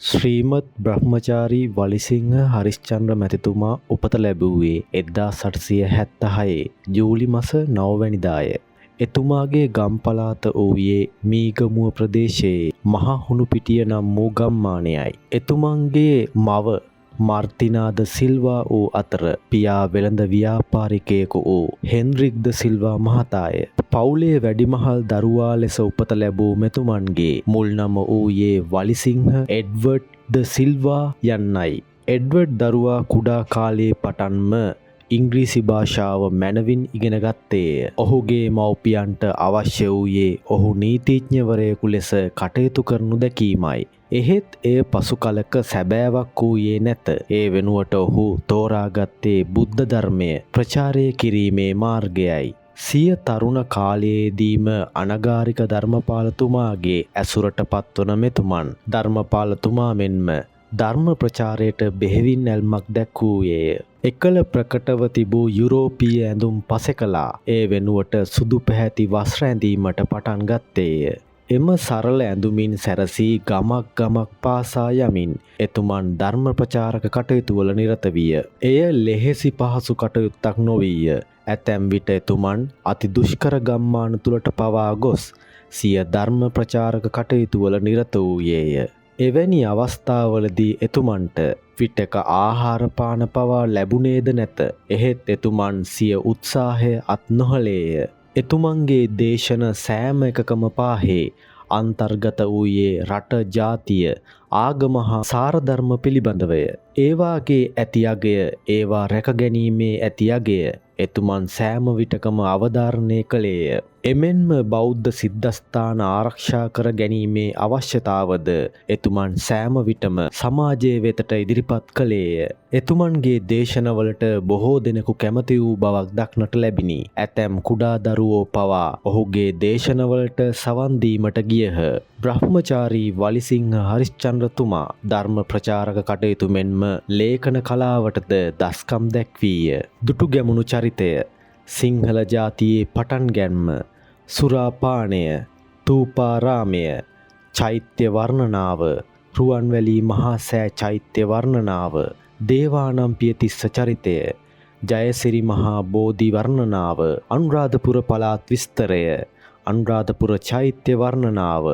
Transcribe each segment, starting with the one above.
ශ්‍රීමත් බ්‍රහ්මචාරී වලිසිංහ හරිශ්චන්ද්‍ර මැතිතුමා උපත ලැබුවේ 1876 ජූලි මස 9 වැනිදාය. එතුමාගේ ගම් පළාත වූයේ මීගමුව ප්‍රදේශයේ මහහුණුපිටිය නම් වූ ගම්මානයයි. එතුමන්ගේ මව මාර්තිනා ද සිල්වා වූ අතර පියා වෙළඳ ව්‍යාපාරිකයෙකු වූ හෙන්රික් ද සිල්වා මහතාය. පවුලේ වැඩිමහල් දරුවා ලෙස උපත ලැබූ මෙතුමන්ගේ මුල් නම වූයේ වලිසිංහ එඩ්වර්ඩ් ද සිල්වා යන්නයි. එඩ්වර්ඩ් දරුවා කුඩා කාලයේ පටන්ම ඉංග්‍රීසි භාෂාව මැනවින් ඉගෙන ගත්තේය. ඔහුගේ මව්පියන්ට අවශ්‍ය වූයේ ඔහු නීතිඥවරයෙකු ලෙස කටයුතු කරනු දැකීමයි. එහෙත් එය පසු කලක සැබෑවක් වූයේ නැත. ඒ වෙනුවට ඔහු තෝරාගත්තේ බුද්ධ ධර්මය ප්‍රචාරය කිරීමේ මාර්ගයයි. සිය තරුණ කාලයේදීම අනගාരിക ධර්මපාලතුමාගේ ඇසුරට පත්වන මෙතුමන් ධර්මපාලතුමා මෙන්ම ධර්ම ප්‍රචාරයට බෙහෙවින් ඇල්මක් දැක්වූයේය. එකල ප්‍රකටව තිබූ යුරෝපීය ඇඳුම් පසෙකලා ඒ වෙනුවට සුදු පැහැති වස්ත්‍ර ඇඳීමට පටන් ගත්තේය. එම සරල ඇඳුමින් සැරසී ගමක් පාසා යමින් එතුමන් ධර්ම ප්‍රචාරක කටයුතුවල නිරත විය. එය ලෙහෙසි පහසු කටයුත්තක් නොවීය. ඇතැම් විට එතුමන් අති දුෂ්කර ගම්මාන තුලට පවා ගොස් සිය ධර්ම ප්‍රචාරක කටයුතුවල නිරත වූයේය. එවැනි අවස්ථාවලදී එතුමන්ට විටක ආහාර පාන පවා ලැබුණේද නැත. එහෙත් එතුමන් සිය උත්සාහය අත් නොහලේය. එතුමන්ගේ දේශන සෑම එකකම පාහේ අන්තර්ගත වූයේ රට ජාතිය ආගම හා සාරධර්ම පිළිබඳවය. ඒවාගේ ඇති අගය ඒවා රැකගැනීමේ ඇති අගය එතුමන් සෑම විටකම අවධාරණය කළේය. එමෙන්ම බෞද්ධ සිද්ධස්ථාන ආරක්ෂා කර ගැනීමේ අවශ්‍යතාවද එතුමන් සෑම විටම සමාජය වෙතට ඉදිරිපත් කළේය. එතුමන්ගේ දේශනවලට බොහෝ දෙනෙකු කැමති වූ බවක් දක්නට ලැබිණි. ඇතැම් කුඩා දරුවෝ පවා ඔහුගේ දේශනවලට සවන් දීමට ගියහ. බ්‍රහ්මචාරී වලිසිංහ හරිශ්චන්ද්‍රතුමා ධර්ම ප්‍රචාරක කටයුතු මෙන්ම ලේඛන කලාවටද දස්කම් දැක්වීය. දුටු ගැමුණු චරිතය, සිංහල ජාතියේ පටන් ගැන්ම, සුරාපානය, තූපාරාමය, චෛත්‍ය වර්ණනාව, රුවන්වැලි මහා සෑ චෛත්‍ය වර්ණනාව, දේවානම්පියතිස්ස චරිතය, ජයසිරි මහා බෝධි වර්ණනාව, අනුරාධපුර පළාත් විස්තරය, අනුරාධපුර චෛත්‍ය වර්ණනාව,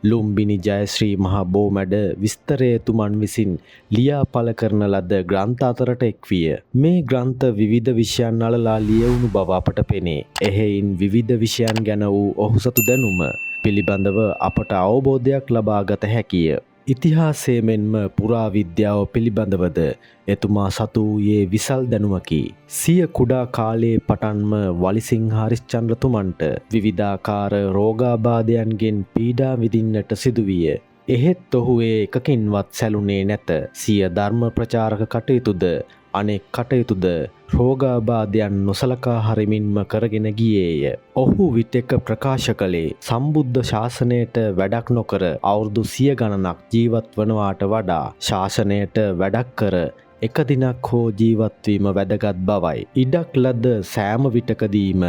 ලුම්බිනි ජයශ්‍රී මහා බෝමැඩ විස්තරය එතුමන් විසින් ලියා පළ කරන ලද ග්‍රන්ථ අතරට එක්විය. මේ ග්‍රන්ථ විවිධ විෂයන් අලලා ලියවුණු බව අපට පෙනේ. එහෙයින් විවිධ විෂයන් ගැන වූ ඔහු සතු දැනුම පිළිබඳව අපට අවබෝධයක් ලබා ගත හැකිය. ඉතිහාසය මෙන්ම පුරාවිද්‍යාව පිළිබඳවද එතුමා සතු වූයේ විසල් දැනුමකි. සිය කුඩා කාලයේ පටන්ම වලිසිංහ හරිශ්චන්ද්‍රතුමන්ට විවිධාකාර රෝගාබාධයන්ගෙන් පීඩා විඳින්නට සිදුවිය. එහෙත් ඔහු ඒ එකකින්වත් සැලුනේ නැත. සිය ධර්ම ප්‍රචාරක කටයුතුද අනෙක් කටයුතුද රෝගාබාධයන් නොසලකා හරිමින්ම කරගෙන ගියේය. ඔහු විටෙක ප්‍රකාශ කළේ සම්බුද්ධ ශාසනයට වැඩක් නොකර අවුරුදු 100 ගණනක් ජීවත් වනවාට වඩා ශාසනයට වැඩක් කර එක දිනක් හෝ ජීවත්වීම වැදගත් බවයි. ඉඩක් ලද සෑම විටකදීම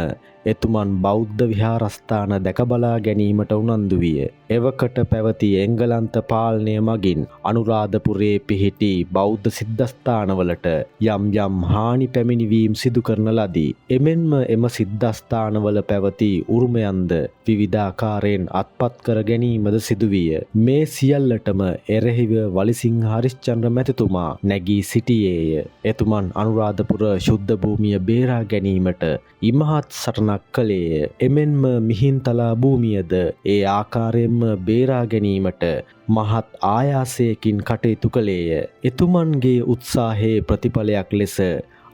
එතුමන් බෞද්ධ විහාරස්ථාන දැකබලා ගැනීමට උනන්දු විය. එවකට පැවති එංගලන්ත පාලනය මගින් අනුරාධපුරයේ පිහිටි බෞද්ධ සිද්ධස්ථානවලට යම් යම් හානි පැමිණිවීම් සිදු කරන ලදී. එමෙන්ම එම සිද්ධස්ථානවල පැවති උරුමයන්ද විවිධාකාරයෙන් අත්පත් කර ගැනීමද සිදුවිය. මේ සියල්ලටම එරෙහිව වලිසිංහ හරිශ්චන්ද්‍ර මැතිතුමා නැගී සිටියේය. එතුමන් අනුරාධපුර ශුද්ධ භූමිය බේරා ගැනීමට ඉමහත් සටනක් කළේය. එමෙන්ම මිහින්තලා භූමියද ඒ ආකාරයෙන්ම බේරා ගැනීමට මහත් ආයාසයකින් කටයුතු කළේය. එතුමන්ගේ උත්සාහයේ ප්‍රතිඵලයක් ලෙස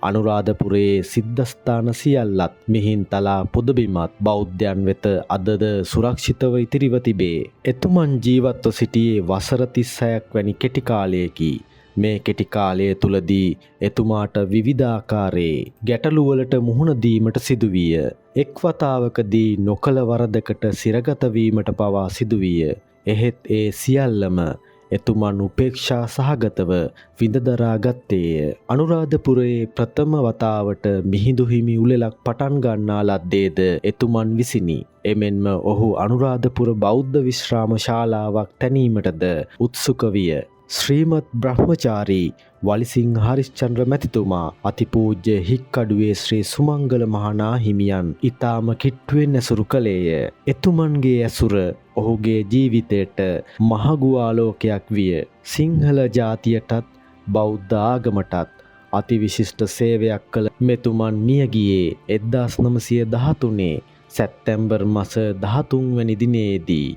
අනුරාධපුරයේ සිද්ධස්ථාන සියල්ලත් මිහින්තලා පුදබිමත් බෞද්ධයන් වෙත අදද සුරක්ෂිතව ඉතිරිව තිබේ. එතුමන් ජීවත්ව සිටියේ වසර 36ක් වැනි කෙටි කාලයකි. මේ කෙටි කාලය තුලදී එතුමාට විවිධාකාරයේ ගැටලුවලට මුහුණ දීමට සිදුවිය. එක් වතාවකදී නොකල වරදකට සිරගත වීමට පවා සිදුවිය. එහෙත් ඒ සියල්ලම එතුමන් උපේක්ෂා සහගතව විඳදරා ගත්තේය. අනුරාධපුරයේ ප්‍රථම වතාවට මිහිඳු හිමි උළෙලක් පටන් ගන්නා ලද්දේද එතුමන් විසිනි. එමෙන්ම ඔහු අනුරාධපුර බෞද්ධ විශ්‍රාම ශාලාවක් තැනීමටද උත්සුක විය. ශ්‍රීමත් බ්‍රහ්මචාරී වලිසිංහ හරිස්චන්ද්‍ර මැතිතුමා අතිපූජ්‍ය හික්කඩුවේ ශ්‍රී සුමංගල මහනා හිමියන් ඉතාම කිට්ටුවෙන් ඇසුරු කළේය. එතුමන්ගේ ඇසුර ඔහුගේ ජීවිතයට මහඟු ආලෝකයක් විය. සිංහල ජාතියටත් බෞද්ධ ආගමටත් අතිවිශිෂ්ට සේවයක් කළ මෙතුමන් මියගියේ 1913 සැප්තැම්බර් මස 13 වැනි දිනයේදී.